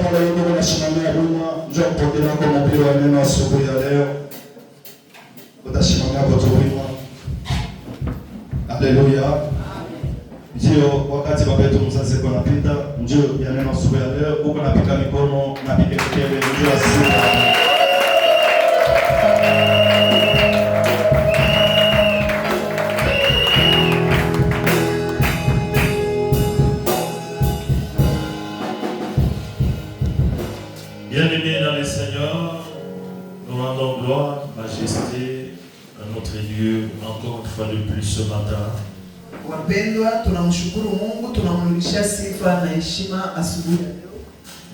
pale yuko unasimamia huduma, njoo kupokea kwa mhubiri wa neno asubuhi ya leo. Utasimamia kwa huduma. Haleluya. Ndio wakati baba yetu mzazi kwa napita, njoo ya neno asubuhi ya leo, uko napika mikono, napika kelele, njoo asiye. Bien-aimés dans le Seigneur, nous rendons gloire, majesté à notre Dieu encore une fois de plus ce matin. Wapendwa, tunamshukuru Mungu, tunamrudishia sifa na heshima asubuhi ya leo.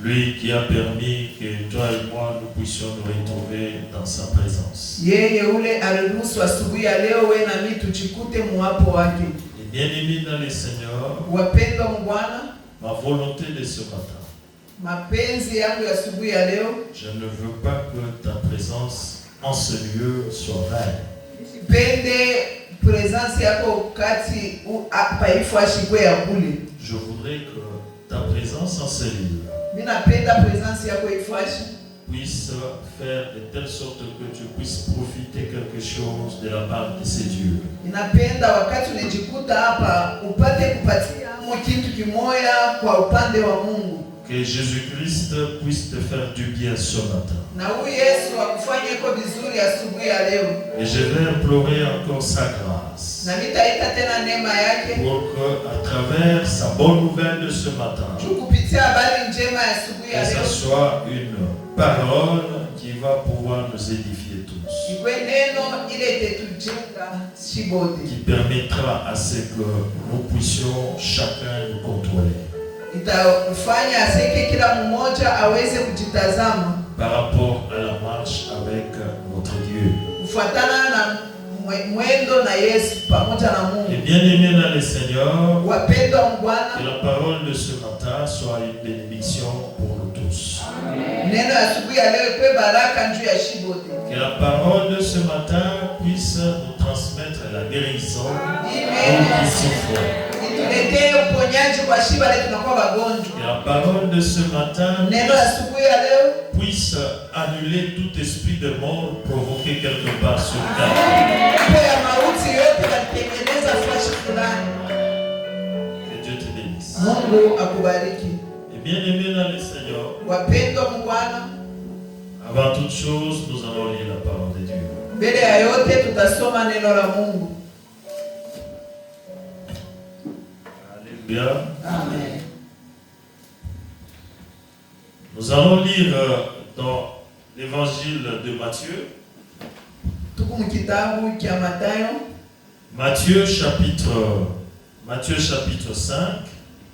Lui qui a permis que toi et moi nous puissions nous retrouver dans sa présence. Yeye ule aliruhusu asubuhi ya leo wewe na mimi tujikute muwapo wake. Et bien-aimés dans le Seigneur, Wapendwa mu Bwana, ma volonté de ce matin, mapenzi yangu ya asubuhi ya leo, je ne veux pas que ta présence en ce lieu soit vaine. sipende presence yako kati hapa ifashikwe ya kule. Je voudrais que ta présence en ce lieu Mimi napenda presence yako ifashi puisse faire de telle sorte que tu puisses profiter quelque chose de la part de ces dieux. Ninapenda wakati unajikuta hapa upate kupatia kitu kimoya kwa upande wa Mungu. Que Jésus-Christ puisse te faire du bien ce matin. Na huyu Yesu akufanye kwa vizuri asubuhi ya leo. Et je vais implorer encore sa grâce. Na nitaita tena neema yake Pour que, à travers sa bonne nouvelle de ce matin, kupitia habari njema ya asubuhi ya que leo. ça soit une parole qui va pouvoir nous édifier tous. Iwe neno ile itetujenga shibote. Qui permettra à ce que nous puissions chacun nous contrôler. Itafanya aseke kila mmoja aweze kujitazama par rapport à la marche avec notre Dieu. Kufuatana na mwendo na Yesu pamoja na Mungu. Et bien-aimés dans le Seigneur, Wapendwa wa Bwana, que la parole de ce matin soit une bénédiction pour nous tous. Neno ya asubuhi ya leo iwe baraka juu ya shibote. Que la parole de ce matin puisse nous transmettre la guérison pour qui souffrent. Ituletee uponyaji kwa shiba letu tunakuwa wagonjwa. Que la parole de ce matin Neno ya asubuhi ya leo puisse annuler tout esprit de mort provoqué quelque part sur terre. ya mauti yote yanatengeneza flash fulani. Que Dieu te bénisse. Mungu akubariki. Et bien-aimés dans le Seigneur, Wapendwa wa Bwana, avant toute chose, nous allons lire la parole de Dieu. mbele ya yote tutasoma neno la Mungu. Alléluia. Amen. Nous allons lire dans l'évangile de Matthieu. Tuko mu kitabu cha Mathayo. Matthieu chapitre 5.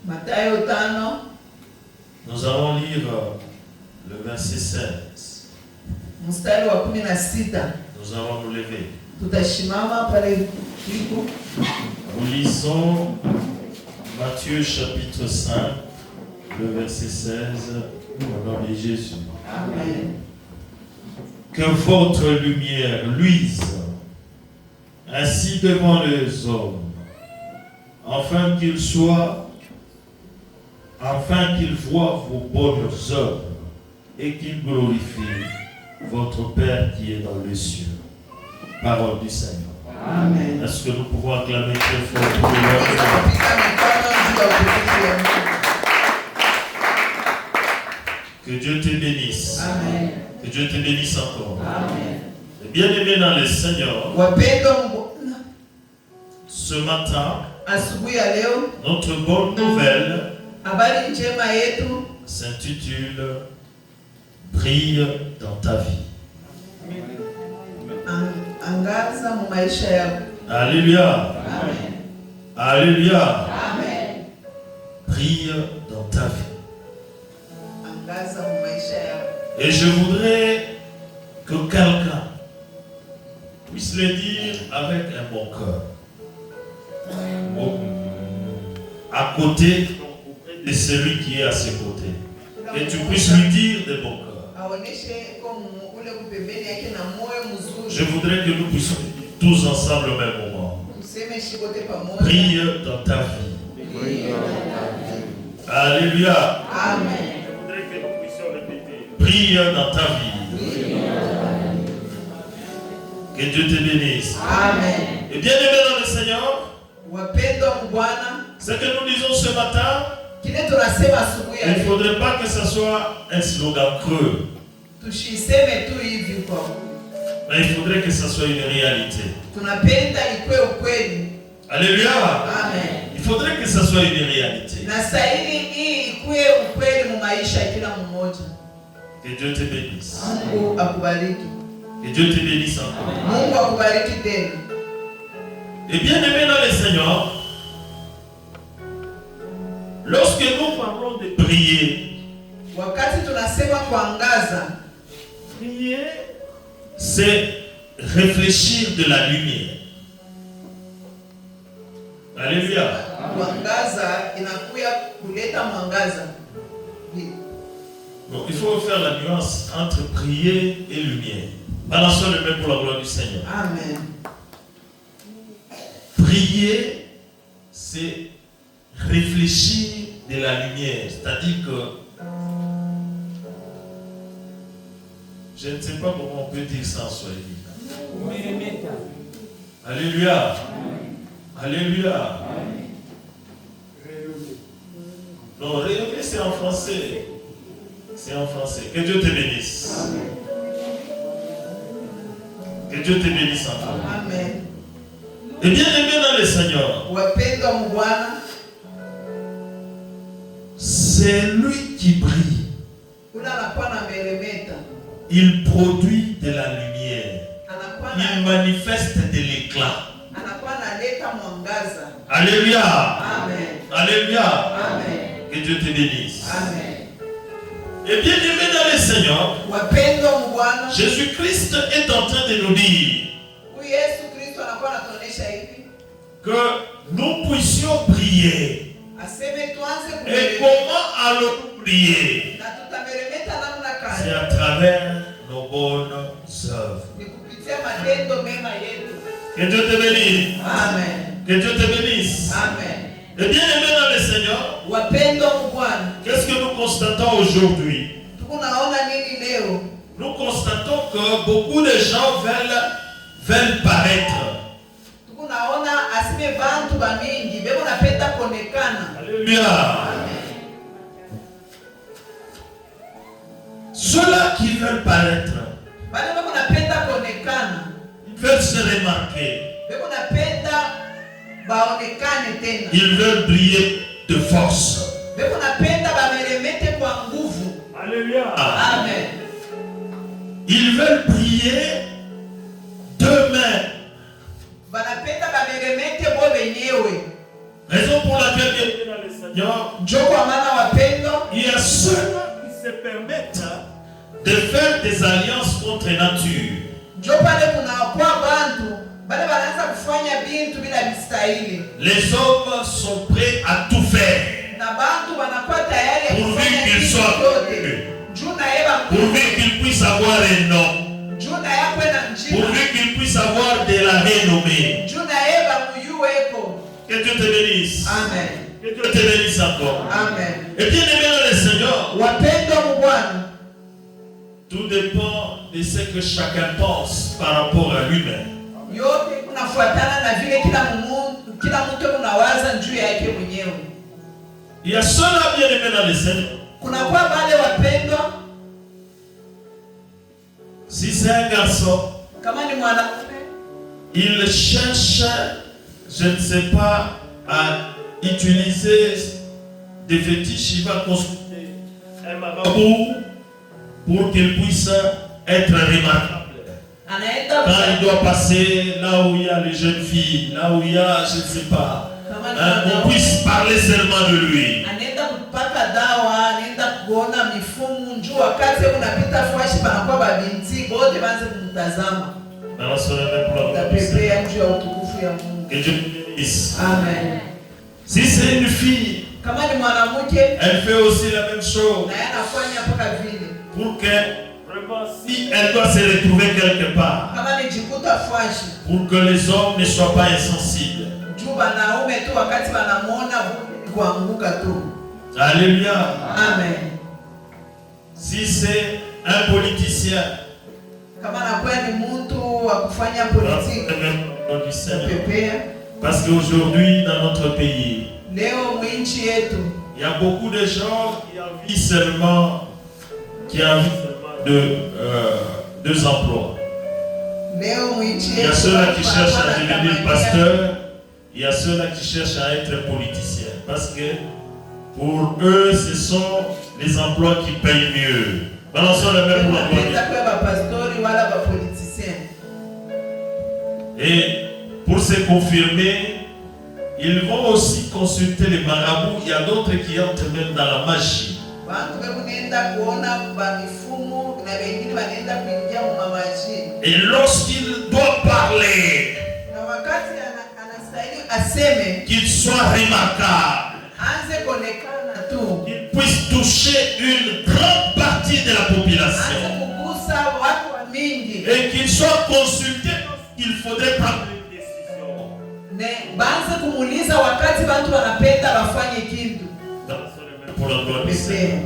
Mathayo 5. Nous allons lire le verset 16. Mstari wa 16. Nous allons nous lever. Tutashimama pale kiko. Nous lisons Matthieu chapitre 5, le verset 16, au nom de Jésus. Amen. Que votre lumière luise ainsi devant les hommes, afin qu'ils voient vos bonnes œuvres et qu'ils glorifient votre Père qui est dans les cieux. Parole du Seigneur. Amen. Est-ce que nous pouvons acclamer très fort pour le Que Dieu te bénisse. Amen. Que Dieu te bénisse encore. Amen. Et bien-aimés dans le Seigneur, Wapendwa, ce matin, asubuhi ya leo notre bonne nouvelle habari njema yetu s'intitule Brille dans ta vie. angaza mu maisha yako. Alléluia. Amen. Alléluia. Amen. Brille dans ta vie. Angaza mu maisha yako. Et je voudrais que quelqu'un puisse le dire avec un bon cœur. À côté de celui qui est à ses côtés. Et tu puisses lui dire de bon cœur. Je voudrais que nous puissions tous ensemble au même moment. Brille dans ta vie. Alléluia. Amen. Je voudrais que nous puissions brille dans ta vie. Que Dieu te bénisse. Amen. Et bien aimé dans le Seigneur, Wapendwa mu Bwana, ce que nous disons ce matin, kile tunasema asubuhi ya il ne leo, faudrait pas que ce soit un slogan creux, tushiseme tu hivi kwa mais il faudrait que ce soit une réalité. tunapenda ikwe ukweli. Alléluia. Amen. Il faudrait que ce soit une réalité. Na stahili hii ikwe ukweli mu maisha ya kila mmoja. Que Dieu te bénisse. Mungu akubariki. Que Dieu te bénisse encore. Mungu akubariki tena. Et bien aimé dans le Seigneur, lorsque nous parlons de prier, Wakati tunasema kuangaza, prier, c'est réfléchir de la lumière. Alléluia. kuangaza inakuya kuleta mwangaza. Donc il faut faire la nuance entre prier et lumière. Balançons le même pour la gloire du Seigneur. Amen. Prier, c'est réfléchir de la lumière. C'est-à-dire que, je ne sais pas comment on peut dire ça en Swahili. Alléluia. Alléluia. Non, rayonner c'est en français. C'est en français. Que Dieu te bénisse. Que Dieu te bénisse encore. Amen. Et bien aimé dans le Seigneur, Wapendwa mu Bwana, c'est lui qui brille. ula anakuwa na meremeta, Il produit de la lumière. anakuwa Il na manifeste de l'éclat. anakuwa analeta mwangaza. Alléluia. Amen. Alléluia. Amen. Que Dieu te bénisse. Amen. Et bien aimé dans le Seigneur, Wapendwa mu Bwana, Jésus-Christ est en train de nous dire huyu Yesu Kristo anakuwa anatuonesha hivi, que nous puissions prier. aseme tuanze Et kumeremeta. comment allons-nous prier? Na tutameremeta namna C'est gani? à travers nos bonnes œuvres. Ni kupitia matendo mema yetu. Que Dieu te bénisse. Amen. Que Dieu te bénisse. Amen. Et bien aimé dans le Seigneur, Wapendwa mu Bwana, qu'est-ce que nous constatons aujourd'hui? tukunaona nini leo? Nous constatons que beaucoup de gens veulent paraître. Tukunaona asime bantu bamingi beko napenda kuonekana. Alléluia. Amen. Ceux-là qui veulent paraître, Bale beko napenda kuonekana, ils veulent se remarquer. beko napenda baonekane tena. Ils veulent briller de force. Beko napenda bameremete kwa nguvu. Alléluia. Amen. Ils veulent briller d'eux-mêmes. Banapenda bameremete bo benyewe. Raison pour laquelle, bien aimé dans le Seigneur, Njo kwa maana wapendwa, il y a ceux-là qui se permettent de faire des alliances contre nature. njo pale kuna kwa bantu bale banaanza kufanya bintu bila bistahili. Les hommes sont prêts à tout faire Na bantu wanakuwa tayari ya pourvu kufanya qu'ils vitu soient vyote. connus, Juu na yeba pourvu qu'ils puissent avoir un nom, juu na yakwe na njina. pourvu qu'ils puissent avoir de la renommée. Juu na yeba muyuweko. Que Dieu te bénisse. Amen. Que Dieu te bénisse encore. Amen. Et bien aimé dans le Seigneur, Wapendwa mu Bwana, tout dépend de ce que chacun pense par rapport à lui-même. yote kunafuatana na vile kila mtu kunawaza juu yake mwenyewe. Il y a ceux-là bien aimés dans le Seigneur. Kunakuwa bale wapendwa, Si c'est un garçon, kama ni mwanaume il cherche, je ne sais pas, à utiliser des fétiches, il va consulter un marabout pour qu'il puisse être remarquable. anaenda Quand il doit passer là où il y a les jeunes filles, là où il y a, je ne sais pas, kama ni on mwanaume puisse parler seulement de lui. anaenda kupaka dawa, anaenda kuona mifumu njoo wakati unapita fwashi panakuwa babinti bote banze kumtazama. Alors, sur le même plan, Tapepea njoo ya utukufu ya Mungu. que Dieu nous bénisse. Amen. Si c'est une fille, Kama ni mwanamke elle fait aussi la même chose. na yeye anafanya mpaka vile. Pour que, vraiment, si elle doit se retrouver quelque part, Kama ni jikuta fwashi pour que les hommes ne soient pas insensibles. juu banaume tu wakati banamuona kuanguka tu. Alléluia. Amen. Si c'est un politicien. Kama anakuwa ni mtu wa kufanya politiki. Parce qu'aujourd'hui, dans notre pays, leo mwinchi yetu, il y a beaucoup de gens qui envient seulement de 2 emplois. Leo mwinchi yetu, il y a ceux-là qui cherchent à devenir pasteur, il y a ceux-là qui cherchent à être politicien. Parce que pour eux, ce sont les emplois qui payent mieux. Balançons les mains pour l'emploi. Et pour se confirmer, ils vont aussi consulter les marabouts. Il y a d'autres qui entrent même dans la magie. Et lorsqu'il doit parler, qu'il soit remarquable, qu'il puisse toucher une grande partie de la population, et qu'il soit consulté, il faudrait prendre une décision. Pour la gloire du Seigneur.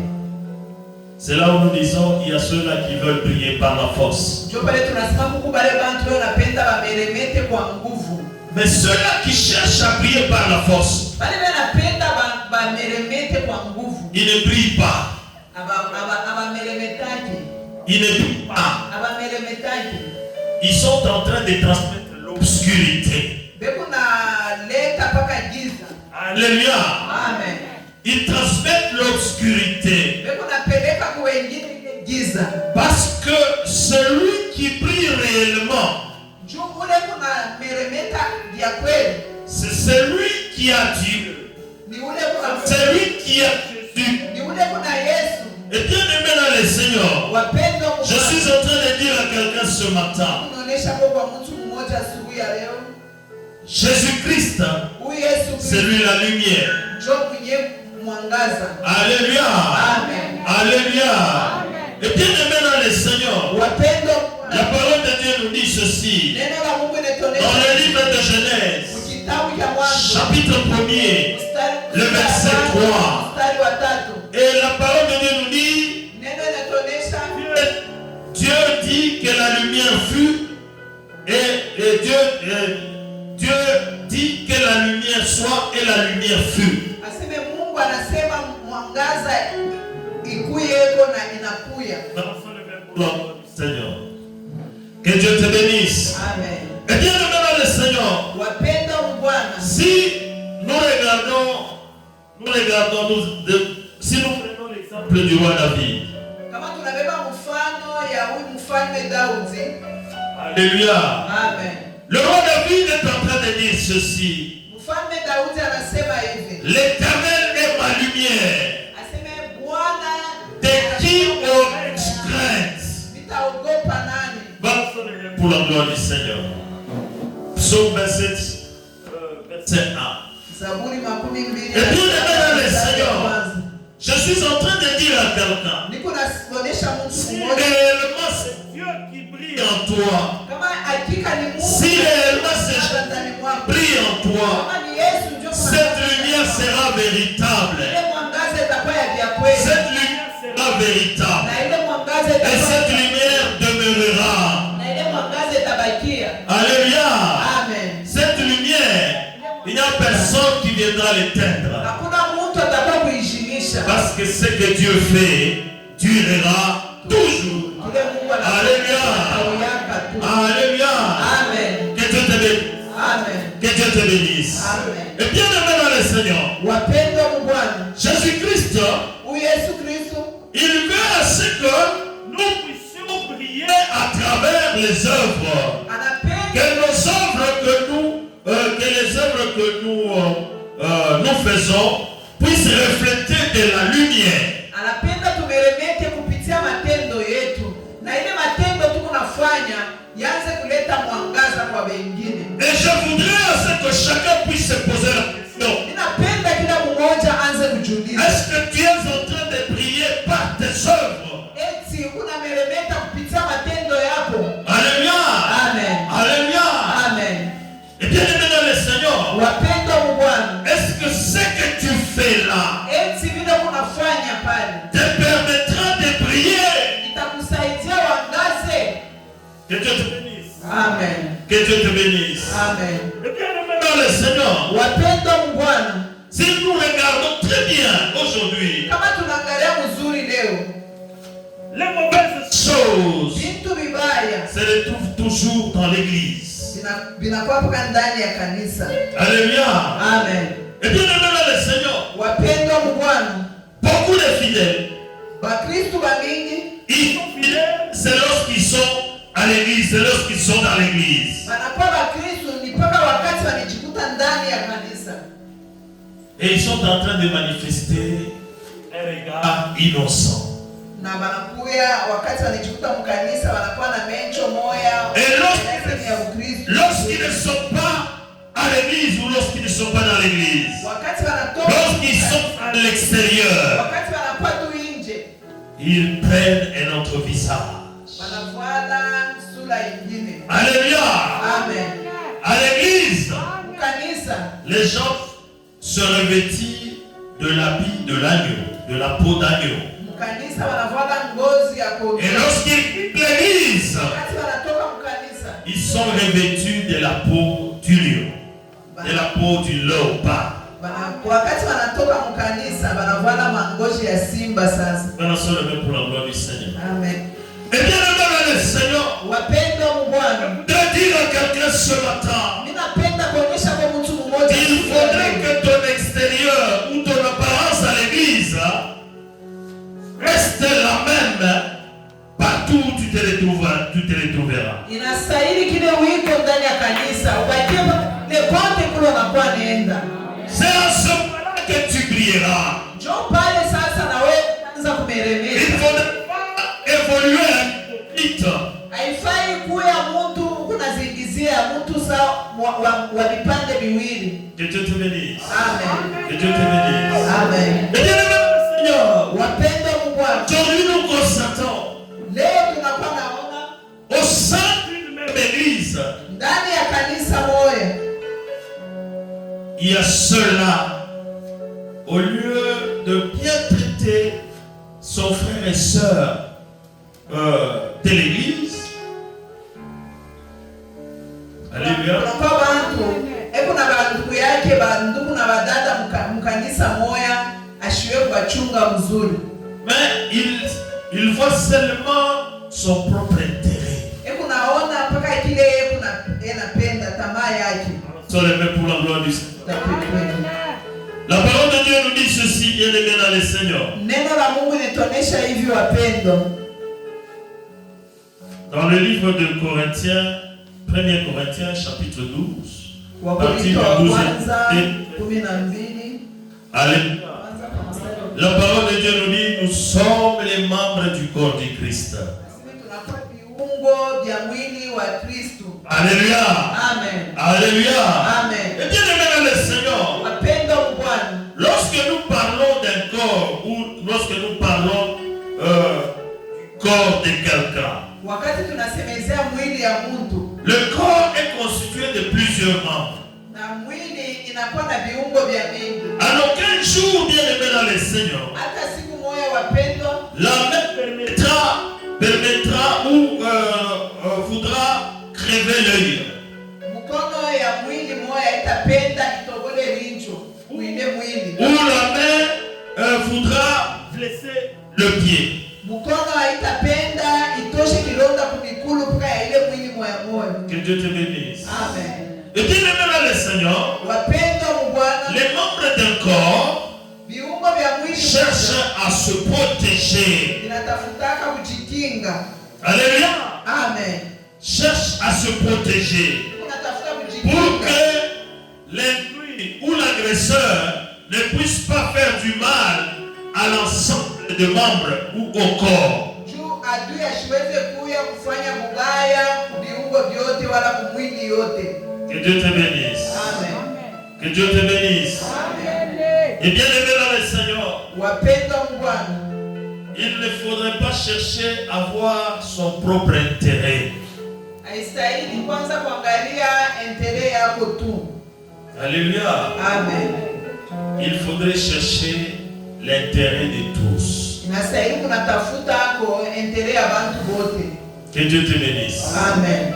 C'est là où nous disons il y a ceux-là qui veulent briller par la force. Mais ceux-là qui cherchent à briller par la force, ils ne brillent pas. Ils ne brillent pas. Ils sont en train de transmettre l'obscurité. Alléluia. Amen. Ils transmettent l'obscurité. Parce que celui qui brille réellement, c'est celui qui a Dieu. C'est lui qui a Jésus. Et bien aimé dans le Seigneur, je suis en train de dire à quelqu'un ce matin, Jésus-Christ, c'est lui la lumière. Alléluia. Amen. Alléluia. Et bien aimé dans le Seigneur, la parole de Dieu nous dit ceci. Dans le livre de Genèse, chapitre 1er, le verset 3. Et la parole de Dieu nous dit, Dieu dit que la lumière fut, et Dieu dit que la lumière soit, et la lumière fut. Seigneur, que Dieu te bénisse. Amen. Et bien dans le Seigneur, si nous regardons, si nous prenons l'exemple du roi David. Alléluia. Amen. Le roi David est en train de dire ceci. L'Éternel est ma lumière. De qui aurais-je crainte? Pour la gloire du Seigneur. Psaume 27, verset 1. Et bien aimé le Seigneur, je suis en train de dire à quelqu'un, si réellement c'est Dieu qui brille en toi, si réellement c'est Dieu qui brille en toi, cette lumière sera véritable. Cette lumière sera véritable. Et cette lumière demeurera. Alléluia. Amen. Cette lumière, il n'y a personne qui viendra l'éteindre. Parce que ce que Dieu fait durera toujours. Alléluia. Alléluia. Amen. Que Dieu te bénisse. Amen. Que Dieu te bénisse. Amen. Et bien aimé dans le Seigneur, Jésus-Christ, il veut à ce que nous puissions briller à travers les œuvres. Que nos œuvres que les œuvres que nous faisons puissent refléter de la lumière. Et je voudrais à ce que chacun puisse se poser la question. Est-ce que tu es en train de briller par tes œuvres? Alléluia. Amen. Alléluia. Amen. Et bien aimé dans le Seigneur, est-ce que ce que tu fais là, Que Dieu te bénisse. Amen. Que Dieu te bénisse. Amen. Et bien, maintenant, le Seigneur, Wapendwa Bwana, si nous regardons très bien aujourd'hui, kama tunaangalia mzuri leo, les mauvaises choses vitu vibaya se retrouvent toujours dans l'église. vinakuwa mpaka ndani ya kanisa. Alléluia. Amen. Et bien, maintenant, le Seigneur, Wapendwa Bwana, beaucoup de fidèles, Bakristo bamingi ils sont fidèles, c'est lorsqu'ils sont à l'église, c'est lorsqu'ils sont dans l'église. wanakuwa Bakristo ni mpaka wakati wanajikuta ndani ya kanisa. Et ils sont en train de manifester un regard innocent. Na wanakuya wakati wanajikuta mkanisa wanakuwa na mencho moya ya Ukristo. Lorsqu'ils ne sont pas à l'église ou lorsqu'ils ne sont pas dans l'église, Wakati wanatoka, lorsqu'ils sont à l'extérieur, wakati wanakuwa tu nje, ils prennent un autre visage. wanafuata sura nyingine. Alléluia. Amen. À l'église, Kanisa les gens se revêtent de l'habit de l'agneau, de la peau d'agneau. Mkanisa wanafuata ngozi ya kondoo. Et lorsqu'ils quittent l'église, Wakati wanatoka mkanisa, ils sont revêtus de la peau du lion, de la peau du léopard. wakati wanatoka mkanisa wanafuata mangozi ya simba sasa. Maintenant, c'est le même pour la gloire du Seigneur. Amen. Et bien, le Seigneur, Wapendwa Bwana, de dire à quelqu'un ce matin, mimi napenda kuonyesha kwa mtu mmoja, il faudrait que ton extérieur ou ton apparence à l'église reste la même partout où tu te retrouveras. Inastahili kile wiko ndani ya kanisa ubakie popote kule unakuwa nenda. C'est à ce moment-là que tu brilleras. Njoo pale sasa na wewe utaanza kumeremeta. Il ne faudrait pas évoluer vite. Haifai kuya mtu kunazingizia mtu wa vipande viwili. Que Dieu te bénisse. Amen. Que Dieu te bénisse. Amen. Et bien, le Seigneur, Wapendwa Bwana, aujourd'hui nous constatons leo tunakuwa naona au sein d'une même église, ndani ya kanisa moja il y a ceux-là, au lieu de bien traiter son frère et sœur de l'église, alléluia, kwa bantu kuna bantu yake bandugu na badada mkanisa moya ashiwe kuwachunga mzuri, mais il voit seulement son propre intérêt. Kunaona mpaka kile anapenda tamaa yake. Sur les mains pour la gloire du Seigneur. La parole de Dieu nous dit ceci, bien aimé dans le Seigneur. Neno la Mungu linatuonesha hivi wapendwa. Dans le livre de Corinthiens, 1er Corinthiens chapitre 12, partie de 12 et alléluia. La parole de Dieu nous dit, nous sommes les membres du corps du Christ. Alléluia. Amen. Alléluia. Amen. Et bien aimé dans le Seigneur, lorsque nous parlons d'un corps ou lorsque nous parlons du corps de quelqu'un, le corps est constitué de plusieurs membres. En aucun jour, bien aimé dans le Seigneur, la main permettra ou voudra crever l'œil. Ou la main voudra blesser le pied. Que Dieu te bénisse. Amen. Et bien aimé dans le Seigneur, les membres d'un corps cherchent à se protéger. Alléluia. Amen. Cherche à se protéger pour que l'intrus ou l'agresseur ne puisse pas faire du mal à l'ensemble des membres ou au corps. Que Dieu te bénisse. Amen. Que Dieu te bénisse. Amen. Et bien aimé dans le Seigneur, Bwana, il ne faudrait pas chercher à voir son propre intérêt. haistahili kwanza kuangalia entere yako tu. Alléluia. Amen. Il faudrait chercher l'intérêt de tous. Inastahili kunatafuta ko entere ya bantu bote. Que Dieu te bénisse. Amen.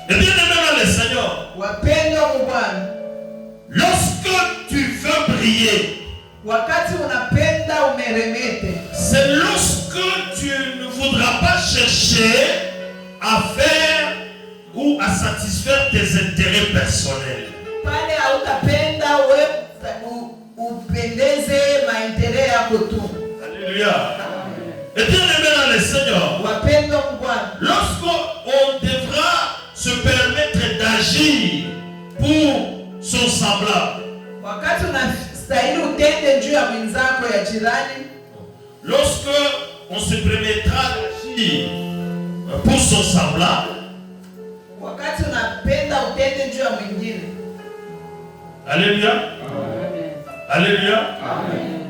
Et bien aimé dans le Seigneur, Wapendwa mu Bwana, lorsque tu veux briller, wakati unapenda umeremete, c'est lorsque tu ne voudras pas chercher à faire ou à satisfaire tes intérêts personnels. pale hautapenda wewe upendeze maendeleo yako tu. Alléluia. Et bien aimé dans le Seigneur, Wapendwa mu Bwana, lorsqu'on devra se permettre d'agir pour son semblable, wakati unastahili utende juu ya mwenzako ya jirani, lorsque on se permettra d'agir pour son semblable, wakati unapenda utende juu ya mwingine. Alléluia. Amen. Alléluia. Amen.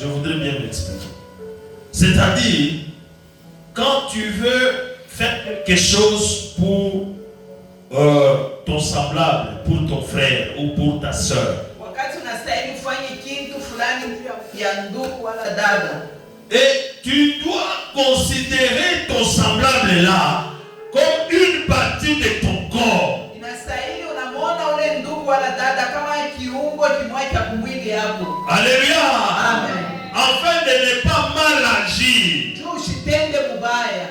Je voudrais bien m'expliquer. C'est-à-dire, quand tu veux faire quelque chose pour ton semblable, pour ton frère ou pour ta soeur, Wakati unastahili ufanye kitu fulani juu ya ndugu wala dada, et tu dois considérer ton semblable là comme une partie de ton corps. inastahili unamwona ule ndugu wala dada kama kiungo kimoja cha mwili yako. Alléluia. Amen. Afin de ne pas mal agir. Juu usitende mubaya.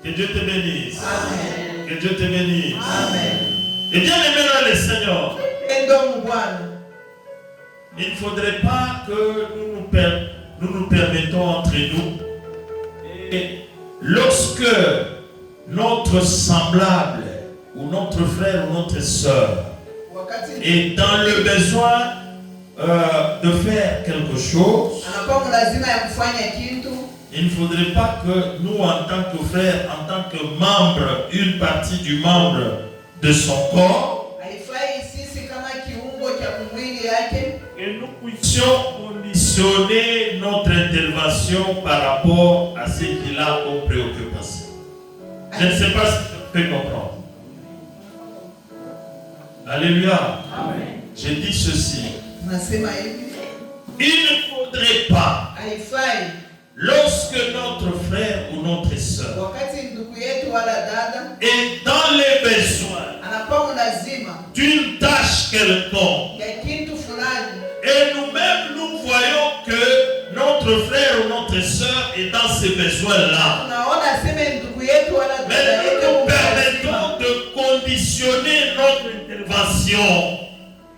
Que Dieu te bénisse. Amen. Que Dieu te bénisse. Amen. Et bien aimé dans le Seigneur, Pendo mu Bwana, il ne faudrait pas que nous nous permettons entre nous. Et lorsque notre semblable ou notre frère ou notre soeur wakati est dans le besoin de faire quelque chose, anakuwa mlazima ya kufanya kitu, il ne faudrait pas que nous, en tant que frères, en tant que membres, une partie du membre de son corps, haifai sisi kama kiungo cha mwili yake, et nous puissions conditionner notre intervention par rapport à ce qu'il a comme préoccupation. Je ne sais pas si tu peux comprendre. Alléluia. Amen. J'ai dit ceci. Nasema hivi, Il ne faudrait pas, haifai lorsque notre frère ou notre soeur wakati ndugu yetu wala dada est dans les besoins anakuwa mlazima d'une tâche quelconque, ya kitu fulani, et nous-mêmes nous voyons que notre frère ou notre soeur est dans ces besoins-là, tunaona aseme ndugu yetu wala mais dada nous yetu nous mlazima, permettons de conditionner notre intervention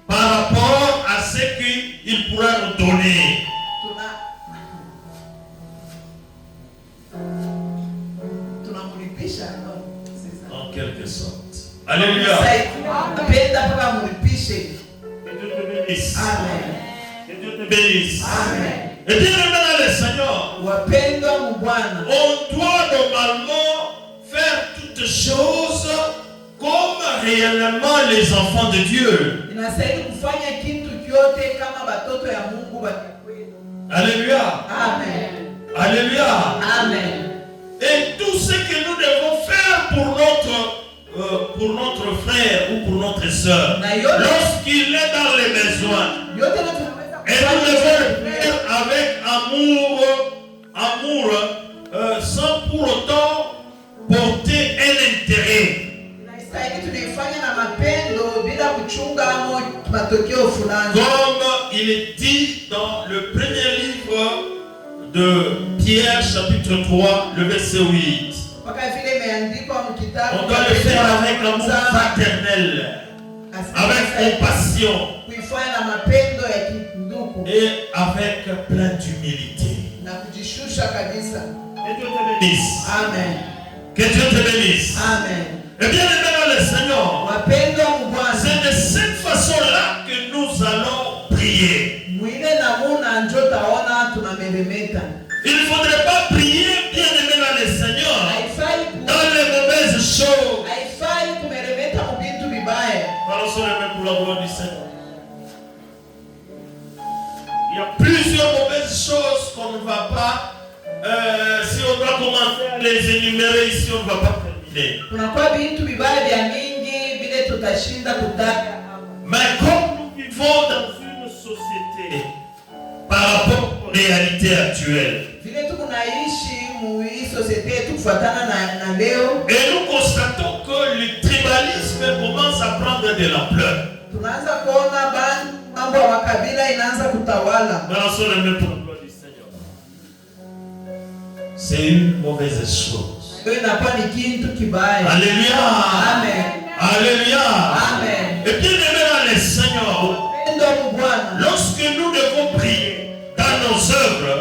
par rapport à ce qu'il pourra nous donner. tunamlipisha no, En quelque sorte. Alléluia. napenda mpaka mlipishe. Que Dieu te bénisse. Amen. Que Dieu te bénisse. Amen. Et bien aimé dans le Seigneur, Wapendwa mu Bwana, on doit normalement faire toutes choses comme réellement les enfants de Dieu. inastahili kufanya kitu kyote kama batoto ya Mungu wa kweli. Alléluia. Amen. Alléluia. Amen. Et tout ce que nous devons faire pour notre frère ou pour notre soeur, lorsqu'il est dans les besoins, Yote tunaweza et nous devons le faire avec amour, sans pour autant porter un intérêt. inastahili tunaifanya na mapendo bila kuchunga amo matokeo fulani. Comme il est dit dans le premier livre de Pierre, chapitre 3, le verset 8. Mpaka vile imeandikwa mu kitabu, On doit le faire avec amour fraternel, avec compassion kuifanya na mapendo ya kindugu et avec plein d'humilité. na kujishusha kabisa. Que Dieu te bénisse. Amen. Que Dieu te bénisse. Amen. Et bien aimé dans le Seigneur, Wapendwa mu Bwana, c'est de cette façon-là que nous allons prier. mwile namuna njo taona tunameremeta. Il ne faudrait pas prier, bien aimé dans le Seigneur, Haifai dans les mauvaises choses. haifai kumeremeta mu bintu vibaya. Parlons sur les mains pour la gloire du Seigneur. Il y a plusieurs mauvaises choses qu'on ne va pas, si on doit commencer à les énumérer ici, on ne va pas terminer. Kunakuwa bintu vibaya vya mingi vile tutashinda kutaja. Mais comme nous vivons dans une société par rapport aux réalités actuelles, Vile tukunaishi mu hii société yetu kufuatana na leo. Et nous constatons que le tribalisme commence à prendre de l'ampleur. Tunaanza kuona mambo ya makabila inaanza kutawala. C'est une mauvaise chose. Alléluia. Amen. Alléluia. Amen. Et bien aimé dans le Seigneur, lorsque nous devons prier dans nos œuvres,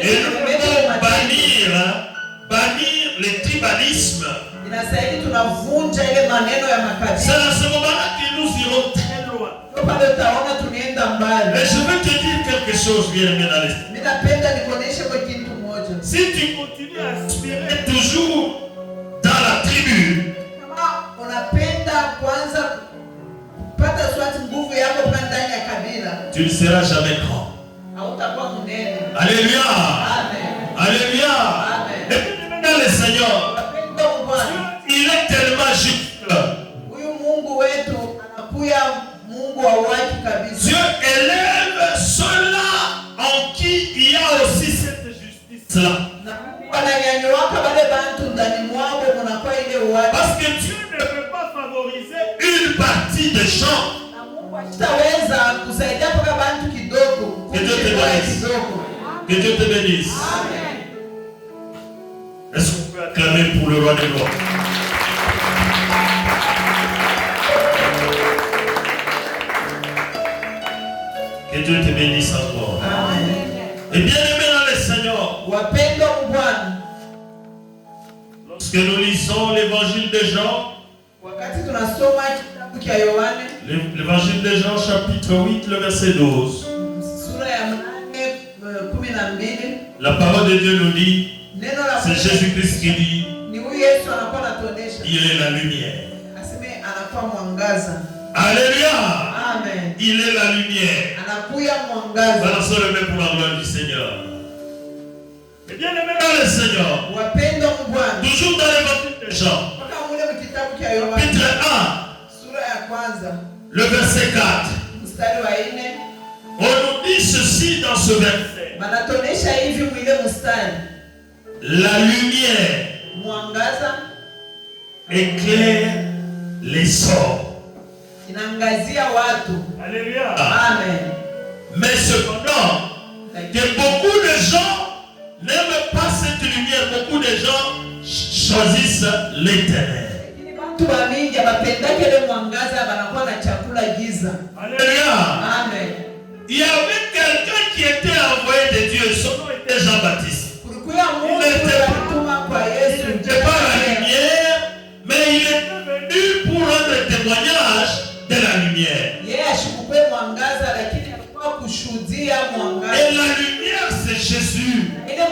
et nous devons bannir le tribalisme, c'est à ce moment-là que nous irons très loin. Mais je veux te dire quelque chose, bien aimé dans l'esprit. Si tu continues à aspirer toujours dans la tribu, tu ne seras jamais grand. Alléluia. Alléluia. Et puis dans le Seigneur, il est tellement juste. Dieu élève ceux-là en qui il y a aussi cette justice-là. Parce que Dieu ne peut pas favoriser une partie des gens. Que Dieu te bénisse. Que Dieu te bénisse. Est-ce qu'on peut acclamer pour le roi des rois? Que Dieu te bénisse encore. Amen. Et bien aimé dans le Seigneur, lorsque nous lisons l'évangile de Jean, l'évangile de Jean chapitre 8, le verset 12, la parole de Dieu nous dit, c'est Jésus-Christ qui dit, il est la lumière. Alléluia. Amen. Il est la lumière. Balançons le main pour la gloire du Seigneur. Et bien aimé dans le Seigneur, toujours dans l'évangile de Jean, chapitre 1, le verset 4, on nous dit ceci dans ce verset. La lumière éclaire les sorts. Alléluia. Amen. Mais cependant, que beaucoup de gens n'aiment pas cette lumière, beaucoup de gens choisissent l'éternel. Alléluia. Amen. Il y avait quelqu'un qui était envoyé de Dieu, son nom était Jean-Baptiste. Il n'était pas la lumière, mais il était venu pour rendre témoignage de la lumière. Et la lumière, c'est Jésus. Et bien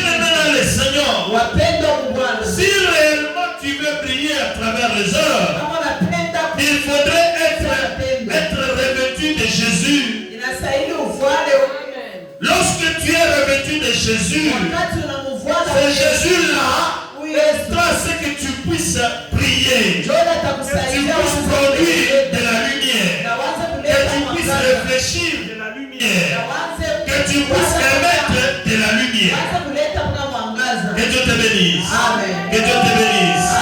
maintenant, le Seigneur, si réellement tu veux briller à travers les heures, il faudrait être revêtu de Jésus. Lorsque tu es revêtu de Jésus, c'est Jésus-là, toi, c'est que tu puisses briller, que tu puisses produire de la lumière, que tu puisses réfléchir de la lumière, que tu puisses émettre de la lumière. Que Dieu te bénisse. Que Dieu te bénisse.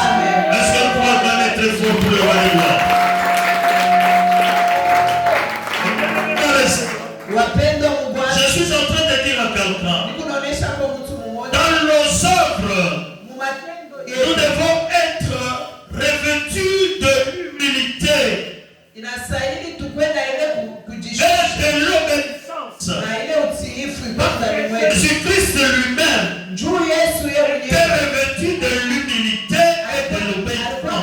Est-ce que nous pouvons acclamer très fort pour le roi des rois? Je suis en train de dire à quelqu'un, dans nos œuvres, nous devons être revêtus de l'humilité et de l'obéissance. Jésus-Christ lui-même est revêtu de l'humilité et de l'obéissance.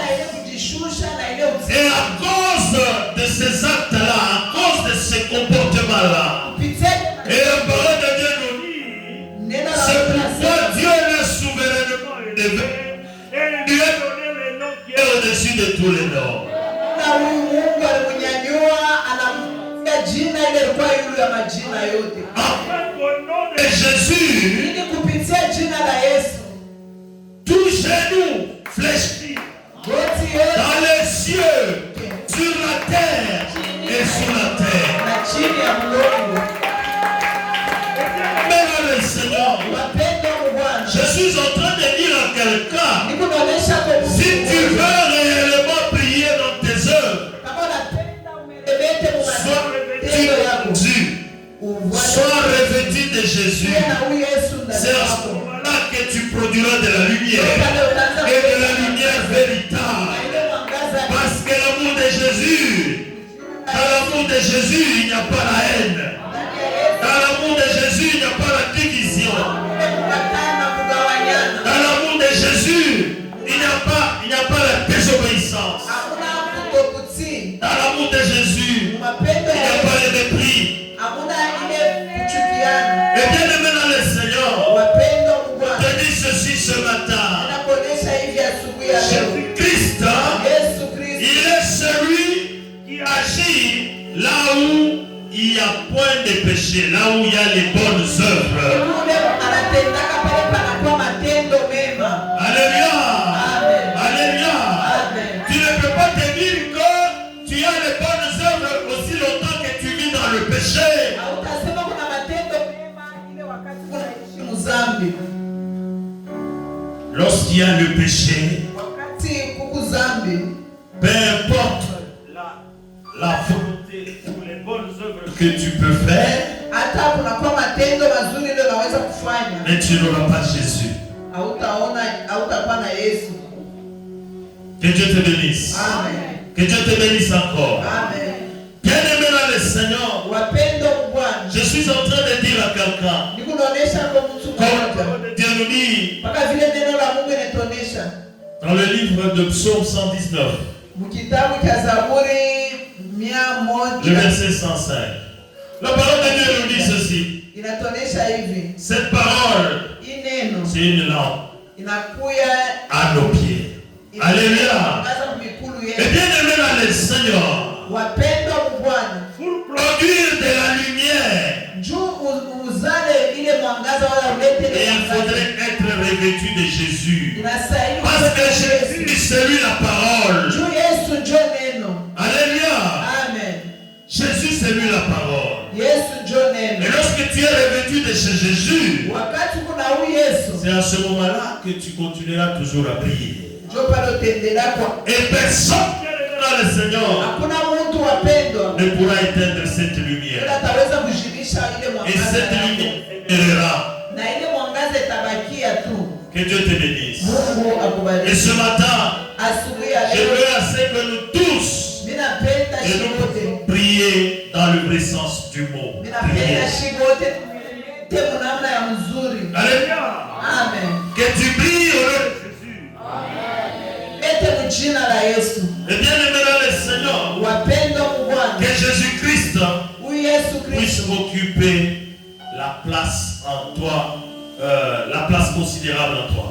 Et à cause de ces actes-là, à cause de ces comportements-là, et la parole de Dieu nous dit, c'est pourquoi Dieu l'a souverainement élevé et lui a donné le nom qui est au-dessus de tous les noms. Afin qu'au nom de Jésus, tout genou fléchit dans les cieux, sur la terre et sous la terre. Mais le Seigneur, Jésus, c'est à ce moment-là que tu produiras de la lumière et de la lumière véritable. Parce que l'amour de Jésus, dans l'amour de Jésus, il n'y a pas la haine. Dans l'amour de Jésus, il n'y a pas la division. Dans l'amour de Jésus, il n'y a pas la désobéissance. Dans l'amour de Jésus, il n'y a pas le mépris. Et bien aimé dans le Seigneur, je te dis ceci ce matin. Jésus-Christ, il est celui qui agit là où il n'y a point de péché, là où il y a les bonnes œuvres. Alléluia. Alléluia. Tu ne peux pas te dire que tu as les bonnes œuvres aussi longtemps que tu vis dans le péché. Lorsqu'il y a le péché, peu importe la volonté ou les bonnes œuvres que tu peux faire, mais tu n'auras pas Jésus. Que Dieu te bénisse. Amen. Que Dieu te bénisse encore. Amen. Bien-aimé dans le Seigneur, je suis en train de dire à quelqu'un, comme Dieu nous dit dans le livre de Psaume 119, le verset 105. La parole de Dieu nous dit ceci. Cette parole, c'est une lampe à nos pieds. Alléluia. Et bien aimé dans le Seigneur, pour produire de la lumière, il faudrait être revêtu de Jésus. Parce que Jésus, c'est lui la parole. Alléluia. Jésus, c'est lui la parole. Et lorsque tu es revêtu de chez Jésus, c'est à ce moment-là que tu continueras toujours à prier. Et personne qui est dans le Seigneur ne pourra éteindre cette lumière. Et cette lumière éclairera. Que Dieu te bénisse. Et ce matin, je veux assez que nous tous prier dans le vrai sens du mot. Alléluia. Que tu brilles au nom de Jésus. Et bien aimé dans le Seigneur, que Jésus-Christ puisse occuper la place en toi, la place considérable en toi.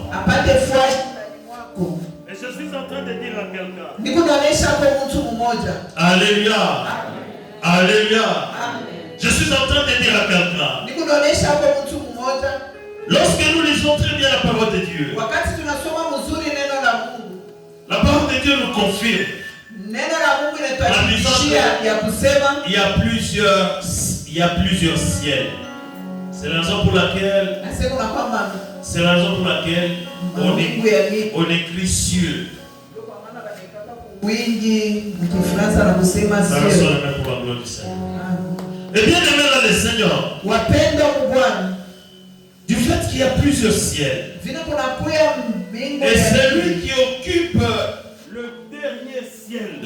Et je suis en train de dire à quelqu'un. Alléluia. Alléluia. Je suis en train de dire à quelqu'un. Lorsque nous lisons très bien la parole de Dieu, la parole de Dieu nous confirme. Il y a plusieurs ciels. C'est la raison pour laquelle on écrit cieux. Ça sonne même pour la gloire du Seigneur. Et bien aimé dans le Seigneur, du fait qu'il y a plusieurs ciels, et celui qui occupe le dernier ciel,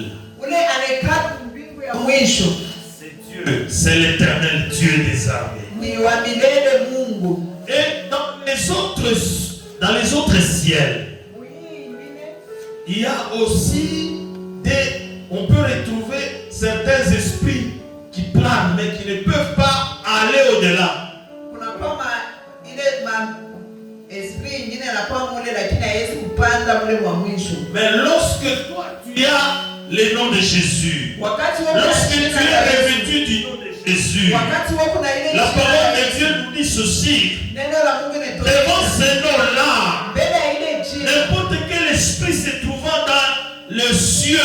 c'est Dieu, c'est l'Éternel Dieu des armées. Et dans les autres ciels, il y a aussi on peut retrouver certains esprits qui planent mais qui ne peuvent pas aller au-delà. Mais lorsque toi tu as le nom de Jésus, lorsque tu es revêtu du nom de Jésus, la parole de Dieu nous dit ceci: devant ce nom-là, n'importe quel esprit se trouvant dans le cieux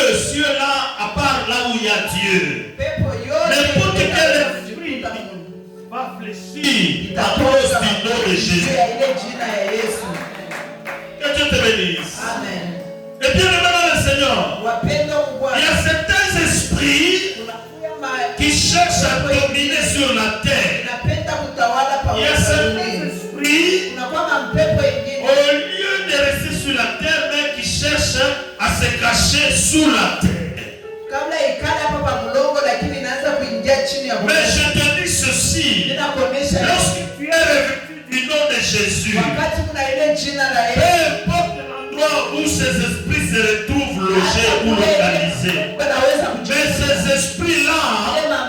là, à part là où il y a Dieu, n'importe quel esprit va fléchir à cause du nom de Jésus. Que Dieu te bénisse. Amen. Et bien dans le Seigneur, il y a certains esprits qui cherchent à dominer sur la terre. Il y a certains Au lieu de rester sur la terre, mais qui cherche à se cacher sous la terre. Mais je te dis ceci, lorsque tu es revêtu du nom de Jésus, peu importe l'endroit où ces esprits se retrouvent logés ou localisés, mais ces esprits-là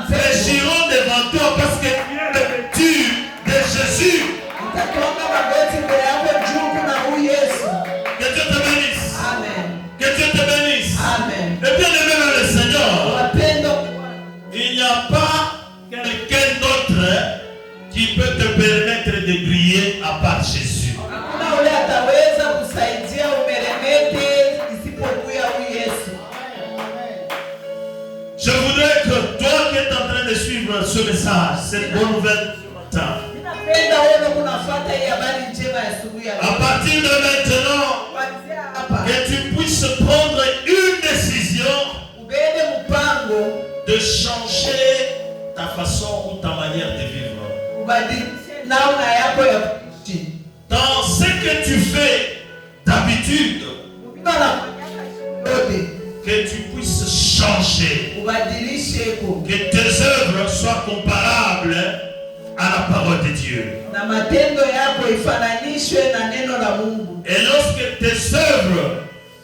régiront devant toi parce que tu es revêtu de Jésus. Que Dieu te bénisse. Que Dieu te bénisse. Et bien aimé dans le Seigneur, il n'y a pas quelqu'un d'autre qui peut te permettre de briller à part Jésus. Je voudrais que toi qui es en train de suivre ce message, cette bonne nouvelle ce matin, à partir de maintenant, que tu puisses prendre une décision de changer ta façon ou ta manière de vivre. Dans ce que tu fais d'habitude, que tu puisses changer, que tes œuvres soient comparables à la parole de Dieu. Et lorsque tes œuvres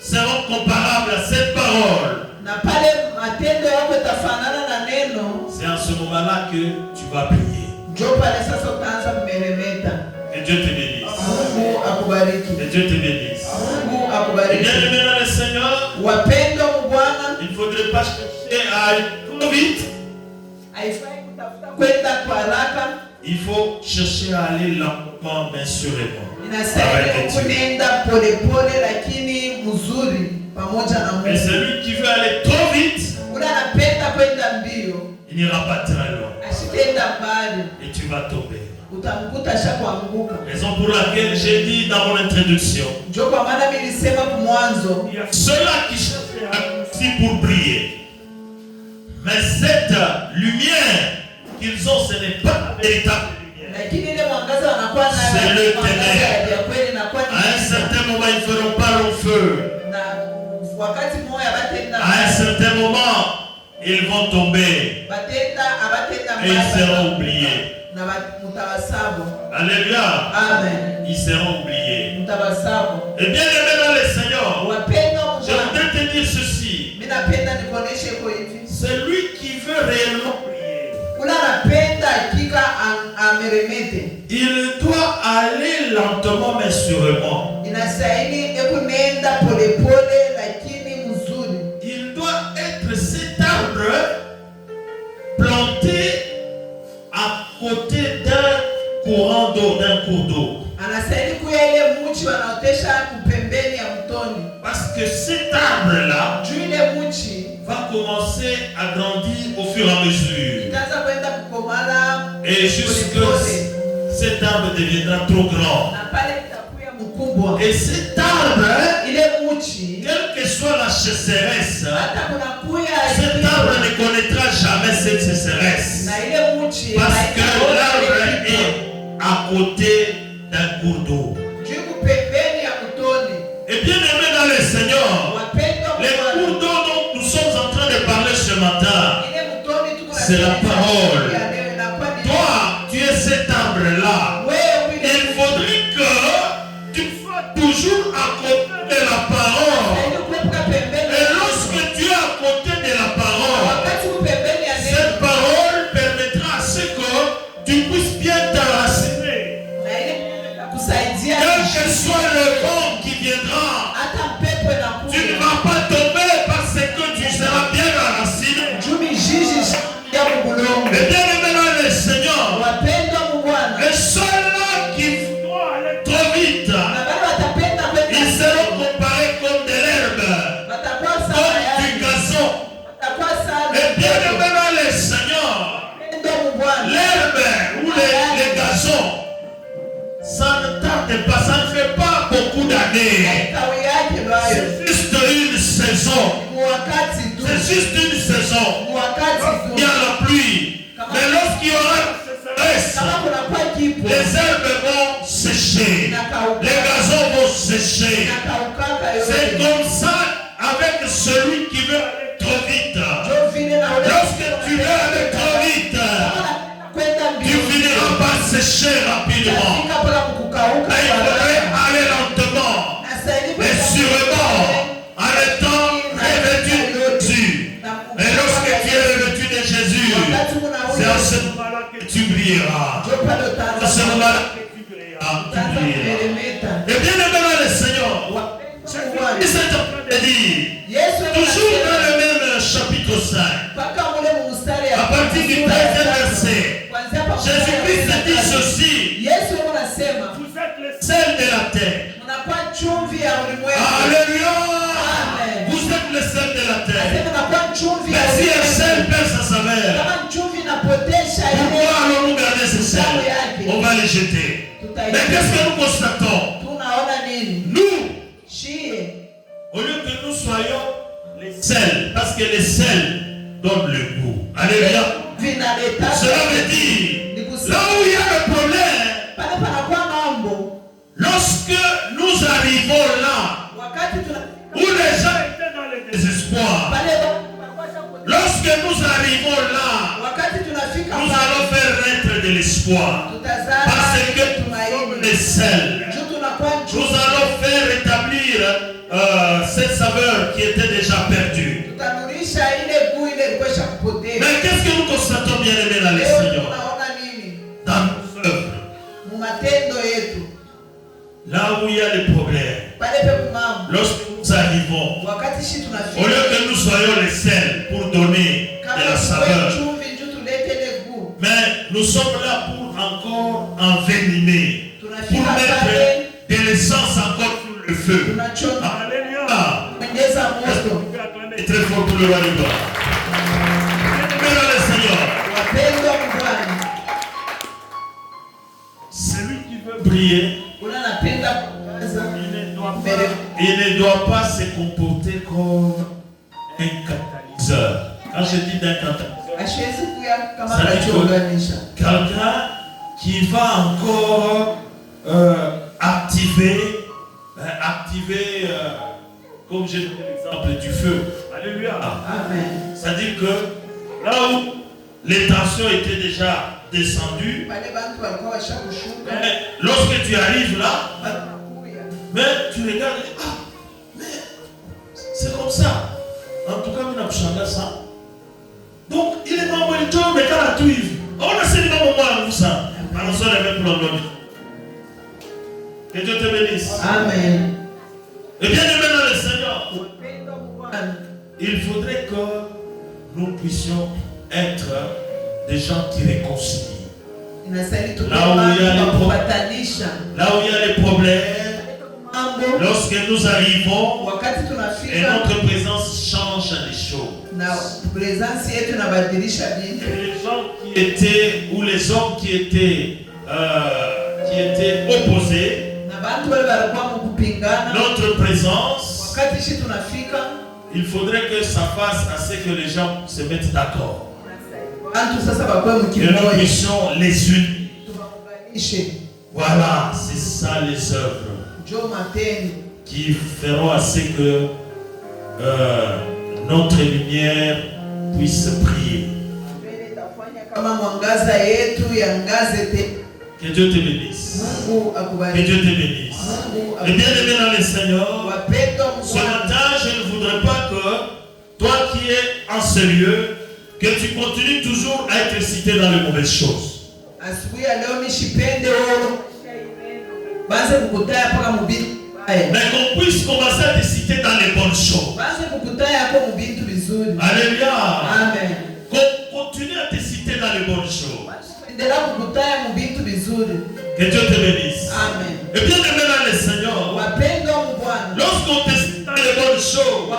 seront comparables à cette parole, c'est en ce moment-là que tu vas prier. Que Dieu te bénisse. Que Dieu te bénisse. Et bien aimé dans le Seigneur, il ne faudrait pas chercher à aller trop vite. Il faut chercher à aller lentement, mais sûrement. Et celui qui veut aller trop vite, il n'ira pas très loin. Et tu vas tomber. Raison pour laquelle j'ai dit dans mon introduction, il y a ceux-là qui cherchent aussi pour briller. Mais cette lumière qu'ils ont, ce n'est pas la véritable lumière. C'est le ténèbre. À un certain moment, ils ne feront pas long feu. À un certain moment, ils vont tomber. Et ils seront oubliés. Alléluia. Amen. Ils seront oubliés. Et bien aimé dans le Seigneur, je voudrais te dire ceci. Celui qui veut réellement prier, il doit aller lentement mais sûrement. Il doit être cet arbre planté à côté d'un courant d'eau, d'un cours d'eau. Parce que cet arbre-là va commencer à grandir au fur et à mesure. Et jusque cet arbre deviendra trop grand. Et cet arbre, quelle que soit la sécheresse, cet arbre ne connaîtra jamais cette sécheresse. Parce que l'arbre est à côté d'un cours d'eau. Et bien aimé dans le Seigneur, les cours d'eau dont nous sommes en train de parler ce matin, c'est la parole. Toi, tu es cet arbre-là. Il faudrait que tu sois toujours à côté de la parole. Et lorsque tu es à côté de la parole, cette parole permettra à ce que tu puisses bien t'enraciner. Quel que soit le vent qui viendra, tu ne vas pas tomber parce que tu seras bien enraciné. Et bien aimé dans le Seigneur, et ceux-là qui vont aller trop vite, ils seront comparés comme de l'herbe, comme du gazon. Et bien aimé dans le Seigneur, l'herbe ou les gazons, ça ne tarde pas, ça ne fait pas beaucoup d'années. C'est juste une saison. C'est juste une saison. Il y a la pluie. Mais lorsqu'il y aura la sécheresse, les herbes vont sécher. les gazons vont sécher. C'est comme ça avec celui qui veut aller trop vite. Lorsque tu veux aller trop vite, tu finiras par sécher rapidement. Mais il faudrait aller lentement, mais sûrement, en étant revêtu de Jésus. Et lorsque tu es revêtu de Jésus, c'est à ce moment-là que tu brilleras. À ce moment-là que tu brilleras. Et bien aimé dans le Seigneur, il s'est en train de dire, toujours dans le même chapitre 5, à partir du 13e verset, Jésus-Christ dit ceci: vous êtes le sel de la terre. Alléluia! Vous êtes le sel de la terre. Mais si un sel perd sa saveur, pourquoi allons-nous garder ce sel? On va les jeter. Mais qu'est-ce que nous constatons? Nous, au lieu que nous soyons les sels, parce que les sels donnent le goût. Alléluia. Cela veut dire, là où il y a le problème, lorsque nous arrivons là, où les gens étaient dans le désespoir, lorsque nous arrivons là, nous allons faire naître de l'espoir. Parce que nous sommes les sels. Nous allons faire rétablir cette saveur qui était déjà perdue. Mais qu'est-ce que nous constatons, bien aimés dans les Seigneur? Dans nos œuvres, là où il y a des problèmes, lorsque nous arrivons, au lieu que nous soyons les sels pour donner de la saveur, mais nous sommes là pour encore envenimer, pour mettre de l'essence encore sur le feu. Alléluia. Et très fort pour le roi de gloire. Bien le Seigneur. Celui qui veut briller, il ne doit pas se comporter comme un catalyseur. Quand je dis d'un catalyseur, quelqu'un qui va encore activer, comme j'ai donné l'exemple du feu. Alléluia. Amen. C'est-à-dire que là où les tensions étaient déjà descendues, lorsque tu arrives là, mais tu regardes, mais c'est comme ça. En tout cas, on a changé ça. Donc, il est membre de Dieu, mais quand tu arrives, on a seulement un moment à ça. Alors, ça, les mêmes problèmes. Que Dieu te bénisse. Amen. Et bien aimé dans le Seigneur, il faudrait que nous puissions être des gens qui réconcilient. Là où il y a les problèmes, lorsque nous arrivons et notre présence change les choses. Et les gens qui étaient, ou les hommes qui étaient opposés, notre présence, il faudrait que ça fasse à ce que les gens se mettent d'accord. Que nous puissions les unir. Voilà, c'est ça les œuvres qui feront à ce que notre lumière puisse briller. Que Dieu te bénisse. Que Dieu te bénisse. Et bien aimé dans le Seigneur, ce matin, je ne voudrais pas que toi qui es en ce lieu, que tu continues toujours à être cité dans les mauvaises choses. Mais qu'on puisse commencer à te citer dans les bonnes choses. Alléluia. Amen. Qu'on continue à te citer dans les bonnes choses. Que Dieu te bénisse. Amen. Et bien aimé dans le Seigneur, lorsqu'on te cite dans les bonnes choses,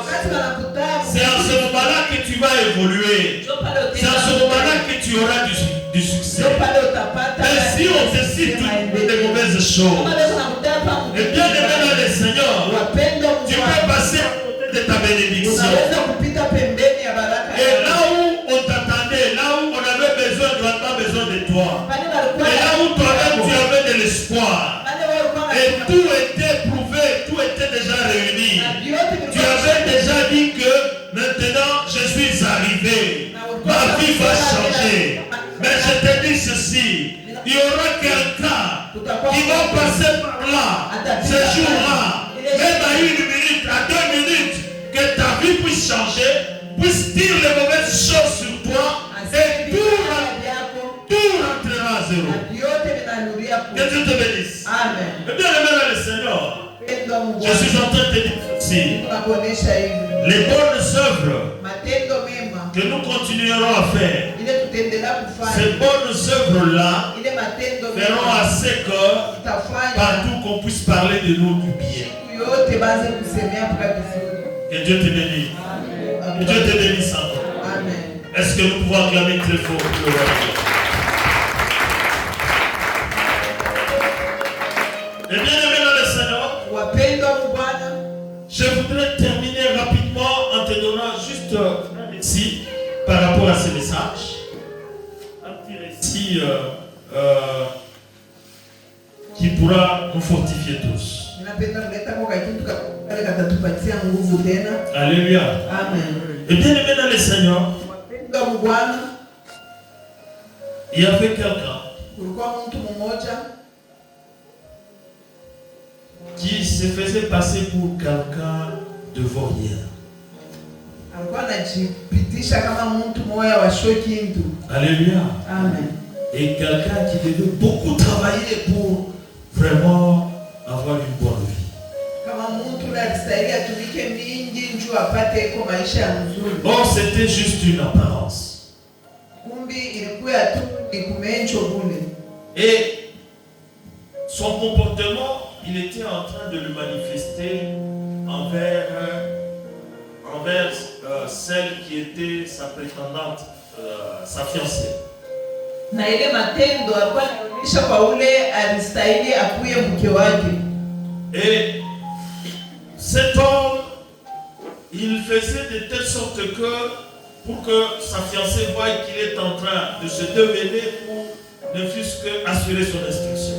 c'est à ce moment-là que tu vas évoluer. C'est à ce moment-là que tu auras du succès. Mais si on te cite des mauvaises choses, et bien aimé dans le Seigneur, tu peux passer à côté de ta bénédiction. Et là où on t'attendait, là où on avait besoin, tu n'as pas besoin de toi. Et là où toi-même tu avais de l'espoir. Et et tout était prouvé, tout était déjà réuni. Tu avais déjà dit que maintenant je suis arrivé, ma vie va changer. Mais je te dis ceci, il y aura quelqu'un qui va passer par là, ce jour-là, même à 1 minute, à 2 minutes, que ta vie puisse changer, puisse dire les mauvaises choses sur toi, et tout rentrera à zéro. Que Dieu te bénisse. Amen. Et bien aimé dans le Seigneur, je suis en train de te dire ceci. Les bonnes œuvres que nous continuerons à faire, ces bonnes œuvres-là feront assez que partout qu'on puisse parler de nous du bien. Que Dieu te bénisse. Que Dieu te bénisse encore. Est-ce que nous pouvons acclamer très fort pour le roi? Et bien aimé dans le Seigneur, je voudrais terminer rapidement en te donnant juste un récit par rapport à ce message. Un petit récit qui pourra nous fortifier tous. Alléluia. Et bien aimé dans le Seigneur, il y avait quelqu'un qui se faisait passer pour quelqu'un de vaurien. Alléluia. Amen. Et quelqu'un qui devait beaucoup travailler pour vraiment avoir une bonne vie. Or, c'était juste une apparence. Et son comportement, il était en train de le manifester envers celle qui était sa prétendante, sa fiancée. Et cet homme, il faisait de telle sorte que pour que sa fiancée voie qu'il est en train de se démener pour ne fût-ce que assurer son instruction.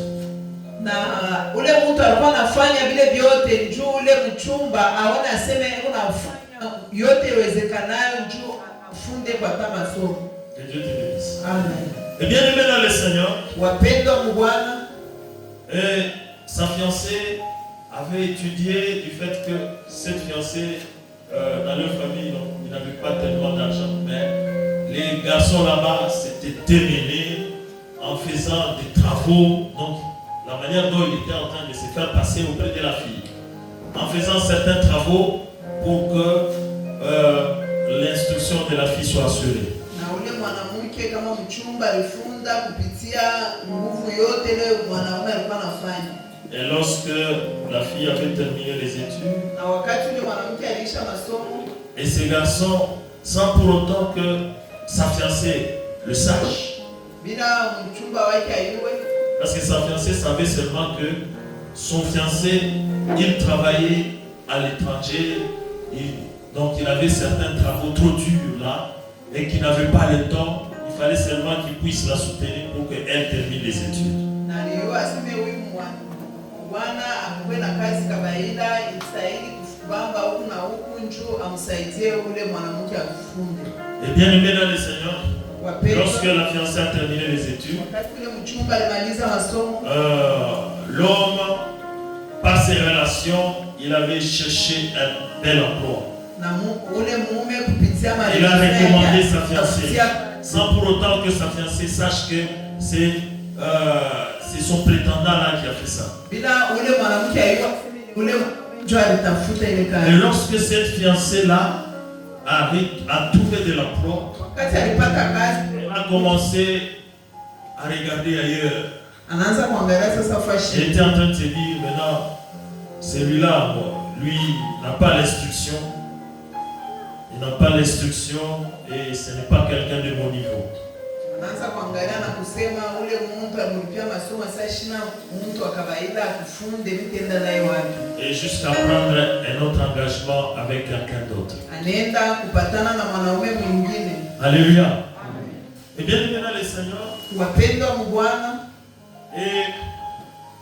Na ule mtu alikuwa anafanya vile vyote juu ule mchumba aone aseme unafanya yote iwezekanayo juu afunde kwa masomo. Que Dieu te bénisse. Amen. Et bien aimé dans le Seigneur, wapendwa mu Bwana, et sa fiancée avait étudié du fait que cette fiancée dans leur famille, ils n'avaient pas tellement d'argent, mais les garçons là-bas s'étaient démêlés en faisant des travaux. Donc la manière dont il était en train de se faire passer auprès de la fille, en faisant certains travaux pour que l'instruction de la fille soit assurée. Et lorsque la fille avait terminé les études, et ces garçons, sans pour autant que sa fiancée le sache, parce que sa fiancée savait seulement que son fiancé, il travaillait à l'étranger, donc il avait certains travaux trop durs là, et qu'il n'avait pas le temps, il fallait seulement qu'il puisse la soutenir pour qu'elle termine les études. Et bien aimé dans le Seigneur, lorsque la fiancée a terminé les études, l'homme, par ses relations, il avait cherché un bel emploi. Il a recommandé sa fiancée, sans pour autant que sa fiancée sache que c'est son prétendant là qui a fait ça. Et lorsque cette fiancée là a trouvé de l'emploi, elle a commencé à regarder ailleurs. Elle était en train de se dire, maintenant, celui-là, lui, n'a pas l'instruction. Il n'a pas l'instruction et ce n'est pas quelqu'un de mon niveau. Et jusqu'à prendre un autre engagement avec quelqu'un d'autre. Alléluia. Et bien aimé dans le Seigneur, et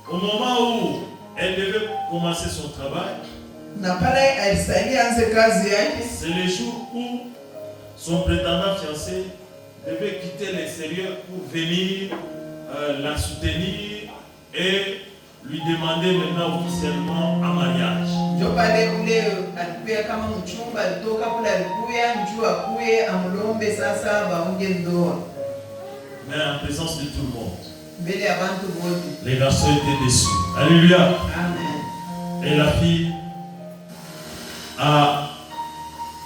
au moment où elle devait commencer son travail. Na pale alistahili anze kazi yake. C'est le jour où son prétendant fiancé devait quitter l'extérieur pour venir la soutenir et lui demander maintenant officiellement un mariage. Ndio pale ule alikuya kama mchumba, alitoka kule alikuya njoo akuye amlombe sasa baunge ndoa. Mais en présence de tout le monde. Mbele ya bantu wote. Les garçons étaient déçus. Alléluia. Amen. Et la fille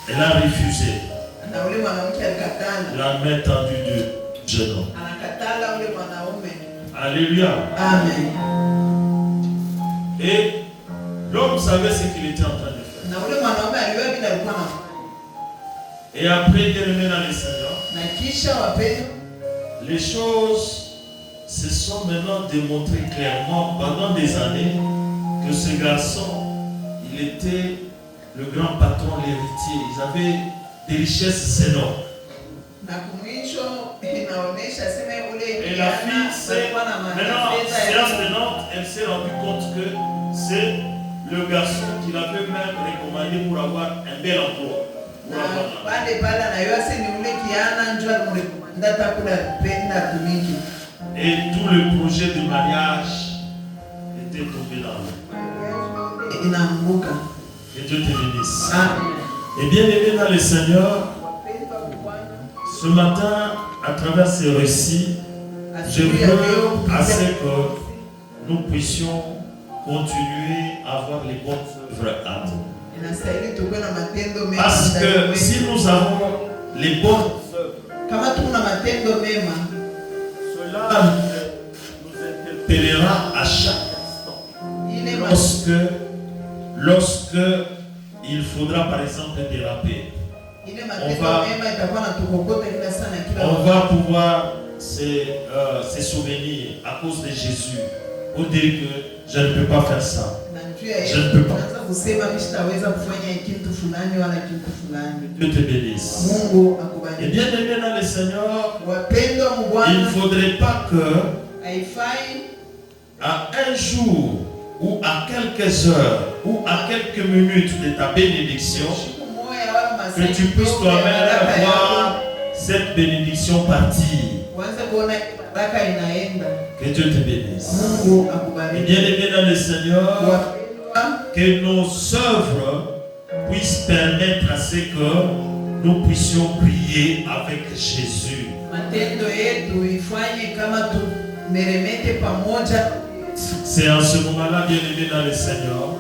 elle a refusé Na ule mwanamke alikatana. la main tendue du jeune homme. Anakatala ule mwanaume. Alléluia. Amen. Et l'homme savait ce qu'il était en train de faire. Na ule mwanaume aliwa bila alikuwa na. Et après, il est remis dans les Seigneur. Na kisha wapendwa, Les choses se sont maintenant démontrées clairement pendant des années que ce garçon, il était le grand patron, l'héritier. Ils avaient des richesses énormes. na kumwisho inaonesha sema ule Et la fille, maintenant, séance tenante, elle s'est rendue compte que c'est le garçon qui l'avait même recommandé pour avoir un bel emploi. pale pale na yose ni ule kiana njoo alimrekomanda takula penda tumiki. Et tout le projet de mariage était tombé dans l'eau. Inaanguka. Que Dieu te bénisse. Amen. Et bien aimé dans le Seigneur, ce matin, à travers ces récits, je veux à ce que nous puissions continuer à avoir les bonnes œuvres à nous. Parce que si nous avons les bonnes œuvres, cela nous interpellera à chaque instant. Lorsque il faudra par exemple déraper, on va pouvoir se souvenir à cause de Jésus pour dire que je ne peux pas faire ça. Je ne peux pas. Dieu te bénisse. Et bien aimé dans le Seigneur, il ne faudrait pas que à un jour ou à quelques heures ou à quelques minutes de ta bénédiction, que tu puisses toi-même voir cette bénédiction partir. Que Dieu te bénisse. Et bien aimé dans le Seigneur, que nos œuvres puissent permettre à ce que nous puissions prier avec Jésus. C'est en ce moment-là, bien aimé dans le Seigneur,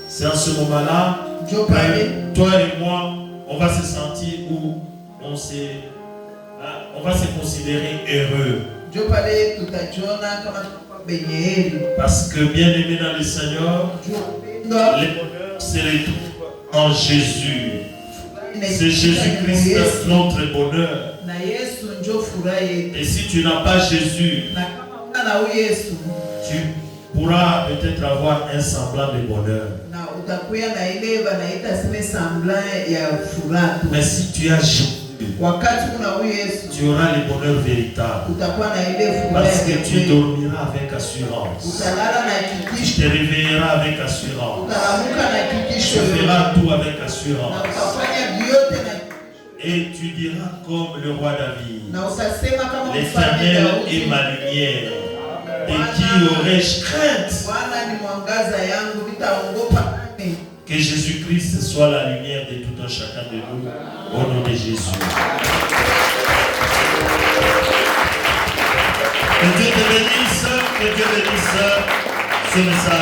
c'est en ce moment-là que toi et moi, on va se sentir où on va se considérer heureux. Parce que bien aimé dans le Seigneur, les bonheurs se retrouvent en Jésus. C'est Jésus-Christ notre bonheur. Et si tu n'as pas Jésus, tu pourras peut-être avoir un semblant de bonheur. Mais si tu as Jésus, tu auras le bonheur véritable. Parce que tu dormiras avec assurance. Tu te réveilleras avec assurance. Tu feras tout avec assurance. Et tu diras comme le roi David, l'Éternel est ma lumière. Et qui aurais-je crainte? Que Jésus-Christ soit la lumière de tout un chacun de nous, au nom de Jésus. Que Dieu te bénisse ce message.